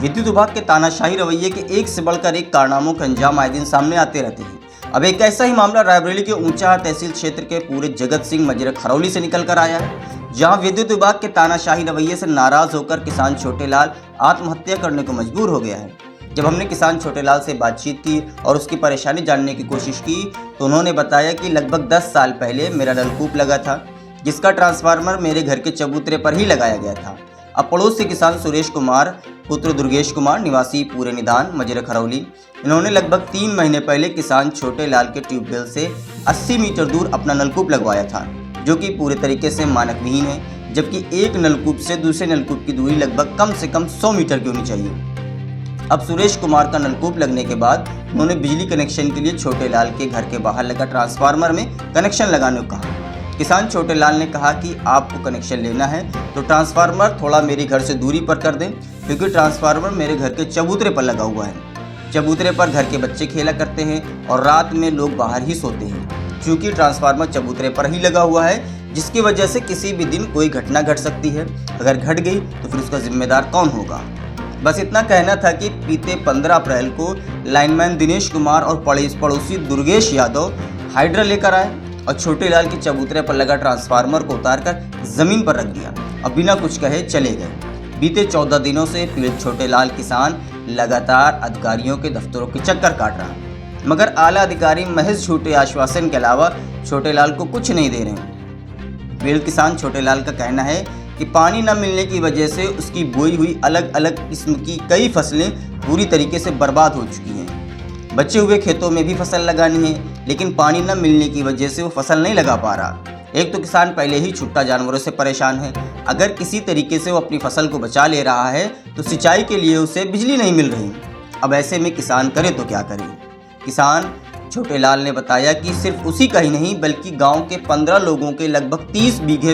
विद्युत विभाग के तानाशाही रवैये के एक से बढ़कर एक कारनामों के अंजाम आए दिन सामने आते रहते हैं। अब एक ऐसा ही मामला रायबरेली के ऊंचा तहसील क्षेत्र के पूरे जगत सिंह मजरा खरौली से निकल कर आया है, जहां विद्युत विभाग के तानाशाही रवैये से नाराज होकर किसान छोटेलाल आत्महत्या करने को मजबूर हो गया है। जब हमने किसान छोटेलाल से बातचीत की और उसकी परेशानी जानने की कोशिश की तो उन्होंने बताया कि लगभग 10 साल पहले मेरा नलकूप लगा था, जिसका ट्रांसफार्मर मेरे घर के चबूतरे पर ही लगाया गया था। अब पड़ोस से किसान सुरेश कुमार पुत्र दुर्गेश कुमार निवासी पूरे निदान मजरा खरौली, इन्होंने लगभग 3 महीने पहले किसान छोटेलाल के ट्यूबवेल से 80 मीटर दूर अपना नलकूप लगवाया था, जो कि पूरे तरीके से मानक विहीन है, जबकि एक नलकूप से दूसरे नलकूप की दूरी लगभग कम से कम 100 मीटर की होनी चाहिए। अब सुरेश कुमार का नलकूप लगने के बाद उन्होंने बिजली कनेक्शन के लिए छोटेलाल के घर के बाहर लगा ट्रांसफार्मर में कनेक्शन लगाने को कहा। किसान छोटेलाल ने कहा कि आपको कनेक्शन लेना है तो ट्रांसफार्मर थोड़ा मेरे घर से दूरी पर कर दें, क्योंकि ट्रांसफार्मर मेरे घर के चबूतरे पर लगा हुआ है। चबूतरे पर घर के बच्चे खेला करते हैं और रात में लोग बाहर ही सोते हैं। चूँकि ट्रांसफार्मर चबूतरे पर ही लगा हुआ है, जिसकी वजह से किसी भी दिन कोई घटना घट सकती है। अगर घट गई तो फिर उसका जिम्मेदार कौन होगा। बस इतना कहना था कि बीते 15 अप्रैल को लाइनमैन दिनेश कुमार और पड़ोसी दुर्गेश यादव हाइड्रा लेकर आए और छोटेलाल के चबूतरे पर लगा ट्रांसफार्मर को उतारकर जमीन पर रख दिया और बिना कुछ कहे चले गए। बीते 14 दिनों से पीड़ित छोटेलाल किसान लगातार अधिकारियों के दफ्तरों के चक्कर काट रहा है, मगर आला अधिकारी महज झूठे आश्वासन के अलावा छोटेलाल को कुछ नहीं दे रहे हैं। पीड़ित किसान छोटेलाल का कहना है कि पानी न मिलने की वजह से उसकी बोई हुई अलग अलग किस्म की कई फसलें पूरी तरीके से बर्बाद हो चुकी हैं। बचे हुए खेतों में भी फसल लगानी है, लेकिन पानी न मिलने की वजह से वो फसल नहीं लगा पा रहा। एक तो किसान पहले ही छुट्टा जानवरों से परेशान है, अगर किसी तरीके से वो अपनी फसल को बचा ले रहा है तो सिंचाई के लिए उसे बिजली नहीं मिल रही। अब ऐसे में किसान करे तो क्या करे। किसान छोटेलाल ने बताया कि सिर्फ उसी का ही नहीं बल्कि गाँव के 15 लोगों के लगभग 30 बीघे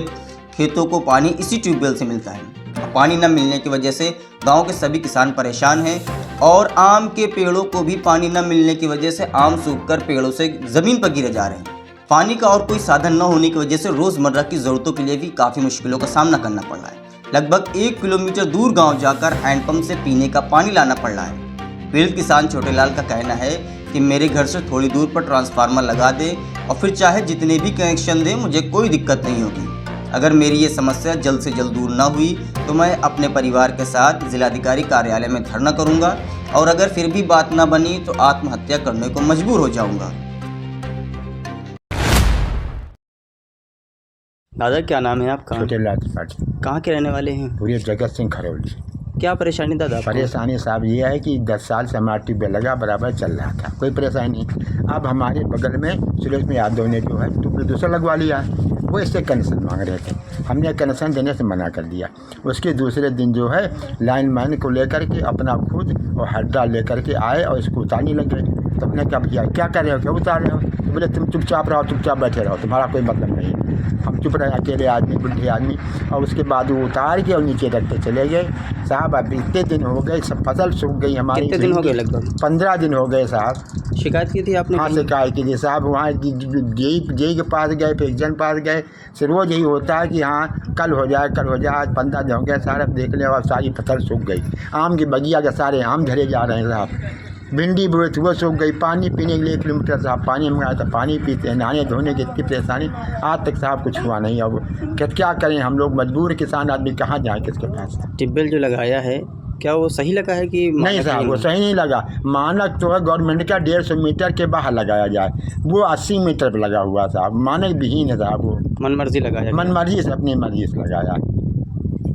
खेतों को पानी इसी ट्यूबवेल से मिलता है। पानी न मिलने की वजह से गांव के सभी किसान परेशान हैं और आम के पेड़ों को भी पानी न मिलने की वजह से आम सूखकर पेड़ों से ज़मीन पर गिरे जा रहे हैं। पानी का और कोई साधन न होने की वजह से रोज़मर्रा की ज़रूरतों के लिए भी काफ़ी मुश्किलों का सामना करना पड़ रहा है। लगभग 1 किलोमीटर दूर गाँव जाकर हैंडपम्प से पीने का पानी लाना पड़ रहा है। पीड़ित किसान छोटेलाल का कहना है कि मेरे घर से थोड़ी दूर पर ट्रांसफार्मर लगा दे और फिर चाहे जितने भी कनेक्शन दे, मुझे कोई दिक्कत नहीं होगी। अगर मेरी ये समस्या जल्द से जल्द दूर ना हुई तो मैं अपने परिवार के साथ जिलाधिकारी कार्यालय में धरना करूंगा और अगर फिर भी बात ना बनी तो आत्महत्या करने को मजबूर हो जाऊंगा। दादा, क्या नाम है आपका? छोटेलाल त्रिपाठी। कहाँ के रहने वाले हैं? पूरे जगत सिंह खरौली। क्या परेशानी दादा? परेशानी साहब ये है कि 10 साल से हमारा ट्यूबवेल लगा बराबर चल रहा था, कोई परेशानी नहीं। अब हमारे बगल में सुरेश यादव ने जो है ट्यूबवेल दूसरा लगवा लिया, वो इससे कनेक्शन मांग रहे थे। हमने कनेक्शन देने से मना कर दिया। उसके दूसरे दिन जो है लाइनमैन को लेकर के अपना खुद और हड्डा लेकर के आए और इसको उतारने लगे। तो हमने क्या भैया क्या कर रहे हो, क्या उतार रहे हो? तो बोले तुम चुपचाप रहो, चुपचाप बैठे रहो, तुम्हारा कोई मतलब नहीं। हम चुप रहे, अकेले आदमी, बुढ़े आदमी। और उसके बाद वो उतार के और नीचे रखते चले गए। साहब अब इतने दिन हो गए, सब फसल सूख गई हमारी। कितने दिन हो गए? लगभग 15 दिन हो गए साहब। शिकायत की थी आपने? हाँ, शिकायत की थी साहब। वहाँ जेई के पास गए, फिर जन पास गए। से रोज़ यही होता है कि हाँ कल हो जाए, कल हो जाए। आज 15 दिन हो गए साहब, अब देख ले और सारी फसल सूख गई। आम की बगिया के सारे आम झरे जा रहे हैं साहब। भिंडी बोए थी वो सूख गई। पानी पीने के लिए 1 किलोमीटर साहब पानी मंगाया था, पानी पीते हैं। नहाने धोने की इतनी परेशानी, आज तक साहब कुछ हुआ नहीं। अब क्या करें हम लोग, मजबूर किसान आदमी, कहाँ जाए, किसके पास? ट्यूबवेल जो लगाया है क्या वो सही लगा है कि नहीं साहब, वो सही नहीं लगा। मानक तो है गवर्नमेंट का 150 मीटर के बाहर लगाया जाए, वो 80 मीटर पर लगा हुआ साहब। मानक विहीन है साहब, वो मनमर्जी लगाया? मनमर्जी से, अपनी मर्जी से लगाया।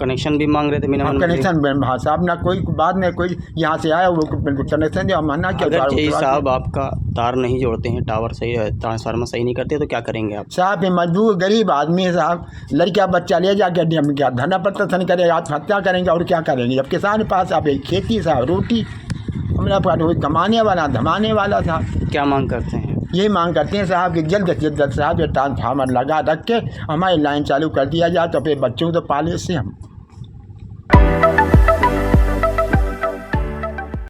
कनेक्शन भी मांग रहे थे बिना कनेक्शन। हाँ साहब, ना कोई बाद में कोई यहाँ से आया वो कनेक्शन दिया, मानना क्या? अगर साहब आपका तार नहीं जोड़ते हैं, टावर सही, ट्रांसफार्मर सही नहीं करते तो क्या करेंगे आप? साहब ये मजबूर गरीब आदमी है साहब, लड़का बच्चा ले जाकर हम क्या धरना प्रदर्शन करेंगे, आत्महत्या करेंगे और क्या करेंगे? जब किसान के पास आप खेती साहब, रोटी हमारे पास कमाने वाला, धमाने वाला साहब। क्या मांग करते हैं? ये मांग करते हैं साहब कि जल्द से जल्द साहब ये ट्रांसफार्मर लगा रख के हमारी लाइन चालू कर दिया जाए, तो फिर बच्चों को तो पाले से हम